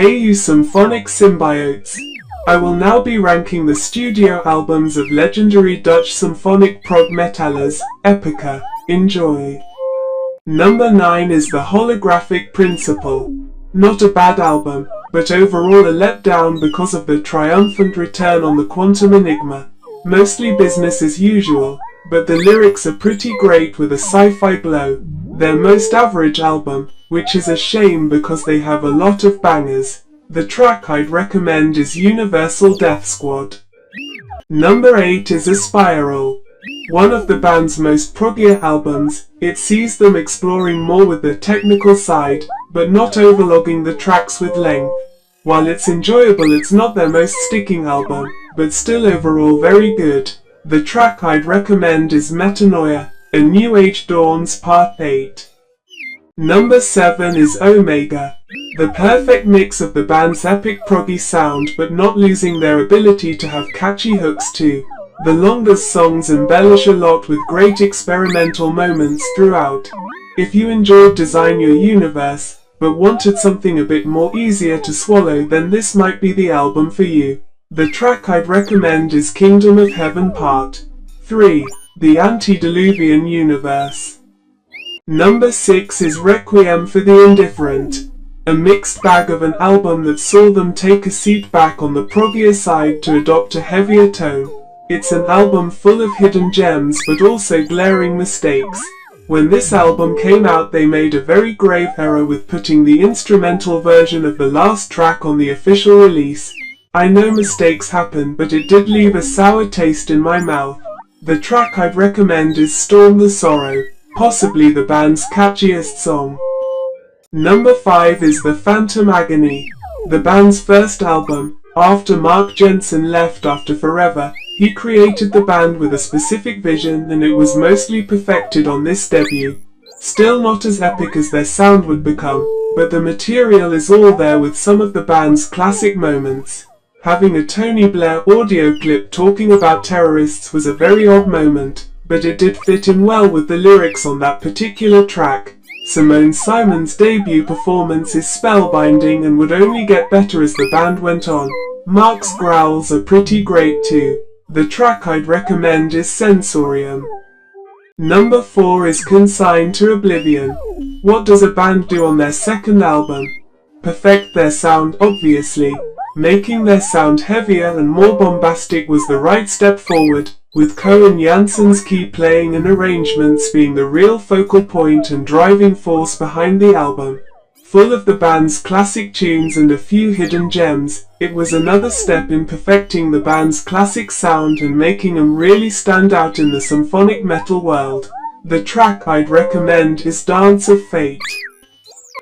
Hey you symphonic symbiotes! I will now be ranking the studio albums of legendary Dutch symphonic prog metallers, Epica. Enjoy! Number 9 is The Holographic Principle. Not a bad album, but overall a letdown because of the triumphant return on the Quantum Enigma. Mostly business as usual, but the lyrics are pretty great with a sci-fi glow. Their most average album, which is a shame because they have a lot of bangers. The track I'd recommend is Universal Death Squad. Number 8 is A Spiral. One of the band's most proggier albums. It sees them exploring more with the technical side, but not overloading the tracks with length. While it's enjoyable, it's not their most sticking album, but still overall very good. The track I'd recommend is Metanoia, A New Age Dawns Part 8. Number 7 is Omega. The perfect mix of the band's epic proggy sound but not losing their ability to have catchy hooks too. The longest songs embellish a lot with great experimental moments throughout. If you enjoyed Design Your Universe, but wanted something a bit more easier to swallow, then this might be the album for you. The track I'd recommend is Kingdom of Heaven Part 3, The Antediluvian Universe. Number 6 is Requiem for the Indifferent. A mixed bag of an album that saw them take a seat back on the proggier side to adopt a heavier tone. It's an album full of hidden gems but also glaring mistakes. When this album came out, they made a very grave error with putting the instrumental version of the last track on the official release. I know mistakes happen, but it did leave a sour taste in my mouth. The track I'd recommend is Storm the Sorrow, possibly the band's catchiest song. Number 5 is The Phantom Agony. The band's first album. After Mark Jensen left after Forever, he created the band with a specific vision, and it was mostly perfected on this debut. Still not as epic as their sound would become, but the material is all there with some of the band's classic moments. Having a Tony Blair audio clip talking about terrorists was a very odd moment, but it did fit in well with the lyrics on that particular track. Simone Simon's debut performance is spellbinding and would only get better as the band went on. Mark's growls are pretty great too. The track I'd recommend is Sensorium. Number 4 is Consigned to Oblivion. What does a band do on their second album? Perfect their sound, obviously. Making their sound heavier and more bombastic was the right step forward, with Cohen Jansson's key playing and arrangements being the real focal point and driving force behind the album. Full of the band's classic tunes and a few hidden gems, it was another step in perfecting the band's classic sound and making them really stand out in the symphonic metal world. The track I'd recommend is Dance of Fate.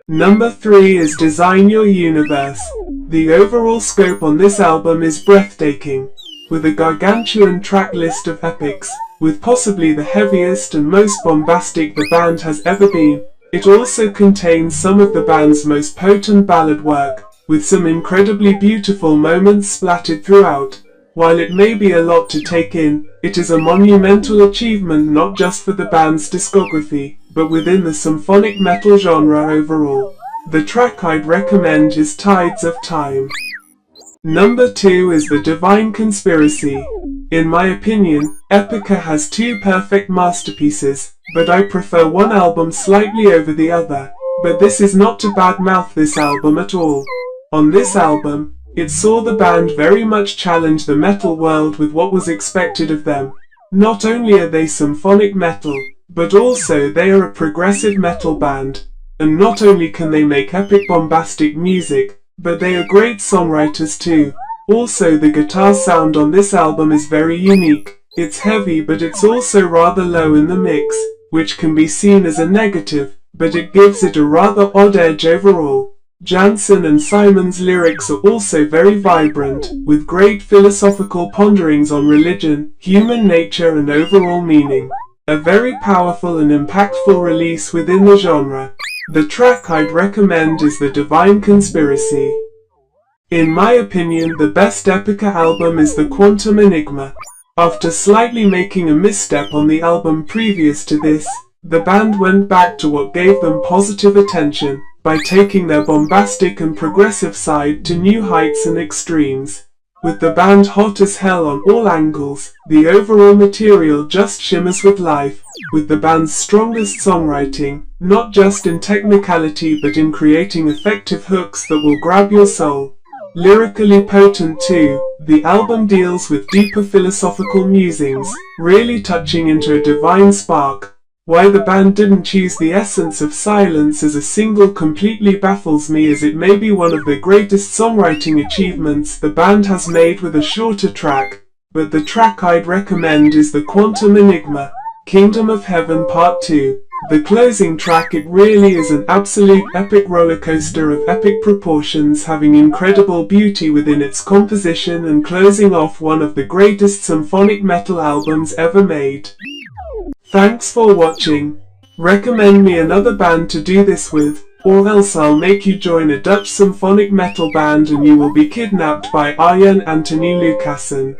Number 3 is Design Your Universe. The overall scope on this album is breathtaking, with a gargantuan track list of epics, with possibly the heaviest and most bombastic the band has ever been. It also contains some of the band's most potent ballad work, with some incredibly beautiful moments splattered throughout. While it may be a lot to take in, it is a monumental achievement not just for the band's discography, but within the symphonic metal genre overall. The track I'd recommend is Tides of Time. Number 2 is The Divine Conspiracy. In my opinion, Epica has two perfect masterpieces, but I prefer one album slightly over the other. But this is not to badmouth this album at all. On this album, it saw the band very much challenge the metal world with what was expected of them. Not only are they symphonic metal, but also they are a progressive metal band. And not only can they make epic bombastic music, but they are great songwriters too. Also, the guitar sound on this album is very unique. It's heavy, but it's also rather low in the mix, which can be seen as a negative, but it gives it a rather odd edge overall. Janssen and Simon's lyrics are also very vibrant, with great philosophical ponderings on religion, human nature and overall meaning. A very powerful and impactful release within the genre. The track I'd recommend is The Divine Conspiracy. In my opinion, the best Epica album is The Quantum Enigma. After slightly making a misstep on the album previous to this, the band went back to what gave them positive attention, by taking their bombastic and progressive side to new heights and extremes. With the band hot as hell on all angles, the overall material just shimmers with life, with the band's strongest songwriting, not just in technicality but in creating effective hooks that will grab your soul. Lyrically potent too, the album deals with deeper philosophical musings, really touching into a divine spark. Why the band didn't choose the essence of silence as a single completely baffles me, as it may be one of the greatest songwriting achievements the band has made with a shorter track, but the track I'd recommend is the Quantum Enigma, Kingdom of Heaven Part 2. The closing track, it really is an absolute epic rollercoaster of epic proportions, having incredible beauty within its composition and closing off one of the greatest symphonic metal albums ever made. Thanks for watching. Recommend me another band to do this with, or else I'll make you join a Dutch symphonic metal band and you will be kidnapped by Arjen Anthony Lucassen.